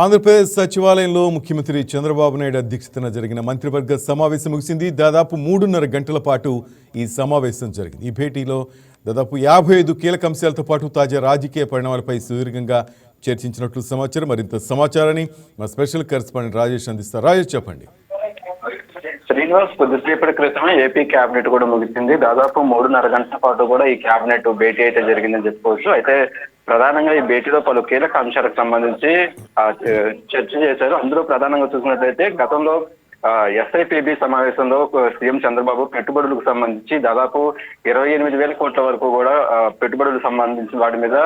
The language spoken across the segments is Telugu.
ఆంధ్రప్రదేశ్ సచివాలయంలో ముఖ్యమంత్రి చంద్రబాబు నాయుడు అధ్యక్షతన జరిగిన మంత్రివర్గ సమావేశం ముగిసింది. దాదాపు 3.5 గంటల పాటు ఈ సమావేశం జరిగింది. ఈ భేటీలో దాదాపు 55 కీలక అంశాలతో పాటు తాజా రాజకీయ పరిణామాలపై సుదీర్ఘంగా చర్చించినట్లు సమాచారం. మరింత సమాచారాన్ని మా స్పెషల్ కరెస్పాండెంట్ రాజేష్ అందిస్తారు. రాజేష్, చెప్పండి. శ్రీనివాస్, కొద్దిసేపటి క్రితమే ఏపీ కేబినెట్ కూడా ముగిసింది. దాదాపు 3.5 గంటల పాటు కూడా ఈ కేబినెట్ భేటీ అయితే జరిగిందని చెప్పుకోవచ్చు. అయితే ప్రధానంగా ఈ భేటీలో పలు కీలక అంశాలకు సంబంధించి చర్చ చేశారు. అందులో ప్రధానంగా చూసినట్లయితే గతంలో ఎస్ఐపిబి సమావేశంలో సీఎం చంద్రబాబు పెట్టుబడులకు సంబంధించి దాదాపు 28,000 కోట్ల వరకు కూడా పెట్టుబడులకు సంబంధించిన వాటి మీద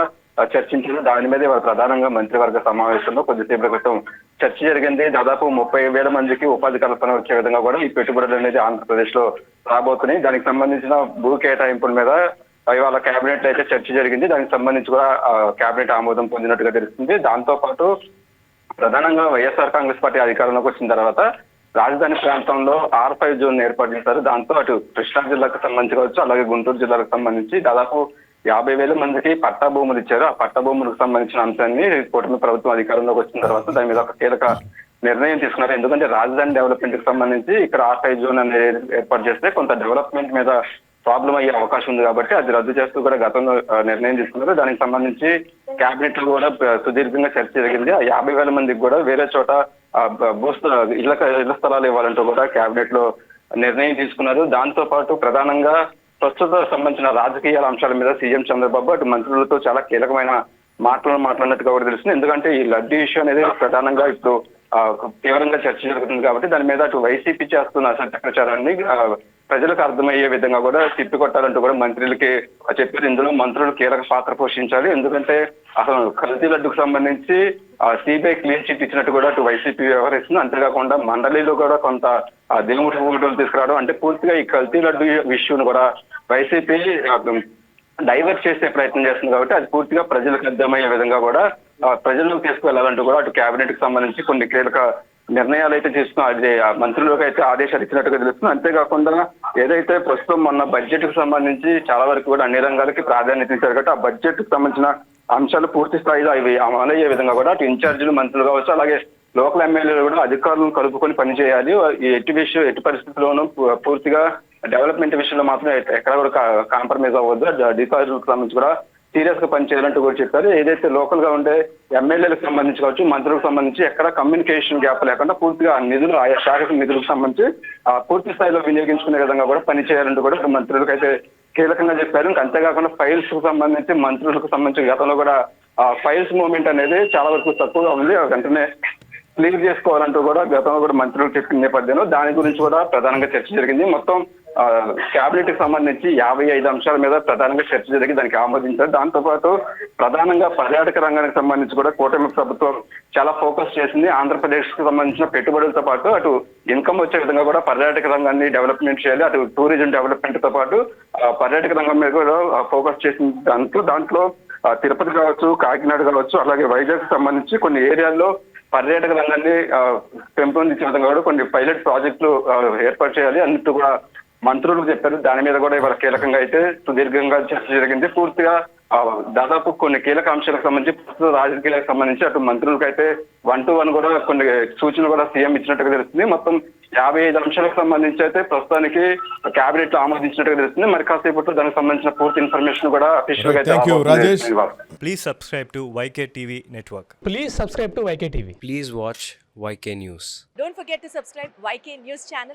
చర్చించారు. దాని మీద ఇవాళ ప్రధానంగా మంత్రివర్గ సమావేశంలో కొద్దిసేపటి క్రితం చర్చ జరిగింది. దాదాపు 30,000 మందికి ఉపాధి కల్పన వచ్చే విధంగా కూడా ఈ పెట్టుబడులు అనేది ఆంధ్రప్రదేశ్ లో రాబోతున్నాయి. దానికి సంబంధించిన భూ కేటాయింపుల మీద ఇవాళ కేబినెట్ అయితే చర్చ జరిగింది. దానికి సంబంధించి కూడా కేబినెట్ ఆమోదం పొందినట్టుగా తెలుస్తుంది. దాంతో పాటు ప్రధానంగా వైఎస్ఆర్ కాంగ్రెస్ పార్టీ అధికారంలోకి వచ్చిన తర్వాత రాజధాని ప్రాంతంలో R5 జోన్ ఏర్పాటు చేశారు. దాంతో అటు కృష్ణా జిల్లాకు సంబంధించి కావచ్చు, అలాగే గుంటూరు జిల్లాకు సంబంధించి దాదాపు 50,000 మందికి పట్టా భూములు ఇచ్చారు. ఆ పట్టా భూములకు సంబంధించిన అంశాన్ని కూటమి ప్రభుత్వం అధికారంలోకి వచ్చిన తర్వాత దాని మీద ఒక కీలక నిర్ణయం తీసుకున్నారు. ఎందుకంటే రాజధాని డెవలప్మెంట్ కి సంబంధించి ఇక్కడ R5 జోన్ అనేది ఏర్పాటు చేస్తే కొంత డెవలప్మెంట్ మీద ప్రాబ్లం అయ్యే అవకాశం ఉంది కాబట్టి అది రద్దు చేస్తూ కూడా గతంలో నిర్ణయం తీసుకున్నారు. దానికి సంబంధించి కేబినెట్ లో కూడా సుదీర్ఘంగా చర్చ జరిగింది. 50,000 మందికి కూడా వేరే చోట ఇళ్ల స్థలాలు ఇవ్వాలంటూ కూడా కేబినెట్ లో నిర్ణయం తీసుకున్నారు. దాంతో పాటు ప్రధానంగా ప్రస్తుతం సంబంధించిన రాజకీయ అంశాల మీద సీఎం చంద్రబాబు అటు మంత్రులతో చాలా కీలకమైన మాట్లాడినట్టుగా కూడా తెలుస్తుంది. ఎందుకంటే ఈ లడ్డూ ఇష్యూ అనేది ప్రధానంగా ఇప్పుడు తీవ్రంగా చర్చ జరుగుతుంది కాబట్టి దాని మీద అటు వైసీపీ చేస్తున్న అసత్య ప్రచారాన్ని ప్రజలకు అర్థమయ్యే విధంగా కూడా తిప్పికొట్టాలంటూ కూడా మంత్రులకి చెప్పారు. ఇందులో మంత్రులు కీలక పాత్ర పోషించాలి. ఎందుకంటే అసలు కల్తీ లడ్డుకు సంబంధించి సిబిఐ క్లీన్ చిట్ ఇచ్చినట్టు కూడా అటు వైసీపీ వ్యవహరిస్తుంది. అంతేకాకుండా మండలిలో కూడా కొంత దేవుడి ఫోటోలు తీసుకురావడం, అంటే పూర్తిగా ఈ కల్తీ లడ్డు ఇష్యూను కూడా వైసీపీ డైవర్ట్ చేసే ప్రయత్నం చేస్తుంది కాబట్టి అది పూర్తిగా ప్రజలకు అర్థమయ్యే విధంగా కూడా ప్రజల్లోకి తీసుకువెళ్లాలంటూ కూడా అటు కేబినెట్ కి సంబంధించి కొన్ని కీలక నిర్ణయాలు అయితే తీసుకున్న అది మంత్రులకు అయితే ఆదేశాలు ఇచ్చినట్టుగా తెలుస్తుంది. అంతేకాకుండా ఏదైతే ప్రస్తుతం మొన్న బడ్జెట్ కు సంబంధించి చాలా వరకు కూడా అన్ని రంగాలకి ప్రాధాన్యత ఇచ్చారు కాబట్టి ఆ బడ్జెట్ కు సంబంధించిన అంశాలు పూర్తి స్థాయిలో అవి అమలయ్యే విధంగా కూడా అటు ఇన్ఛార్జీలు మంత్రులు కావచ్చు, అలాగే లోకల్ ఎమ్మెల్యేలు కూడా అధికారులను కలుపుకొని పనిచేయాలి. ఎట్టి పరిస్థితుల్లోనూ పూర్తిగా డెవలప్మెంట్ విషయంలో మాత్రం ఎక్కడ కూడా కాంప్రమైజ్ అవ్వద్దు. అధికారులకు సంబంధించి కూడా సీరియస్ గా పనిచేయాలంటూ కూడా చెప్పారు. ఏదైతే లోకల్ గా ఉండే ఎమ్మెల్యేలకు సంబంధించి కావచ్చు, మంత్రులకు సంబంధించి ఎక్కడ కమ్యూనికేషన్ గ్యాప్ లేకుండా పూర్తిగా నిధులు ఆయా శాఖకు నిధులకు సంబంధించి పూర్తి స్థాయిలో వినియోగించుకునే విధంగా కూడా పనిచేయాలంటూ కూడా మంత్రులకు అయితే కీలకంగా చెప్పారు. ఇంకా అంతేకాకుండా ఫైల్స్ కు సంబంధించి మంత్రులకు సంబంధించి గతంలో కూడా ఫైల్స్ మూవ్మెంట్ అనేది చాలా వరకు తక్కువగా ఉంది. వెంటనే క్లియర్ చేసుకోవాలంటూ కూడా గతంలో కూడా మంత్రులు చెప్పిన నేపథ్యంలో దాని గురించి కూడా ప్రధానంగా చర్చ జరిగింది. మొత్తం కేబినెట్ కి సంబంధించి 55 అంశాల మీద ప్రధానంగా చర్చ జరిగి దానికి ఆమోదించారు. దాంతో పాటు ప్రధానంగా పర్యాటక రంగానికి సంబంధించి కూడా కూటమి ప్రభుత్వం చాలా ఫోకస్ చేసింది. ఆంధ్రప్రదేశ్ కు సంబంధించిన పెట్టుబడులతో పాటు అటు ఇన్కమ్ వచ్చే విధంగా కూడా పర్యాటక రంగాన్ని డెవలప్మెంట్ చేయాలి. అటు టూరిజం డెవలప్మెంట్ తో పాటు పర్యాటక రంగం మీద కూడా ఫోకస్ చేసిన దాంట్లో తిరుపతి కావచ్చు, కాకినాడ కావచ్చు, అలాగే వైజాగ్ సంబంధించి కొన్ని ఏరియాల్లో పర్యాటక రంగాన్ని పెంపొందించే విధంగా కూడా కొన్ని పైలట్ ప్రాజెక్టులు ఏర్పాటు చేయాలి అన్నట్టు కూడా మంత్రులు చెప్పారు. దాని మీద కూడా ఇవాళ కీలకంగా అయితే సుదీర్ఘంగా చర్చ జరిగింది. పూర్తిగా దాదాపు కొన్ని కీలక అంశాలకు సంబంధించి ప్రస్తుత రాజకీయాలకు సంబంధించి అటు మంత్రులకు అయితే 1 to 1 కూడా కొన్ని సూచనలు కూడా సీఎం ఇచ్చినట్టుగా తెలుస్తుంది. మొత్తం 55 అంశాలకు సంబంధించి అయితే ప్రస్తుతానికి కేబినెట్ లో ఆమోదించినట్టుగా తెలుస్తుంది. మరి కాసేపట్లో దానికి సంబంధించిన పూర్తి ఇన్ఫర్మేషన్ కూడా అఫీషియల్ గా Please subscribe to YK TV Network. Please subscribe to YK TV. Please watch YK News. Don't forget to subscribe YK News channel.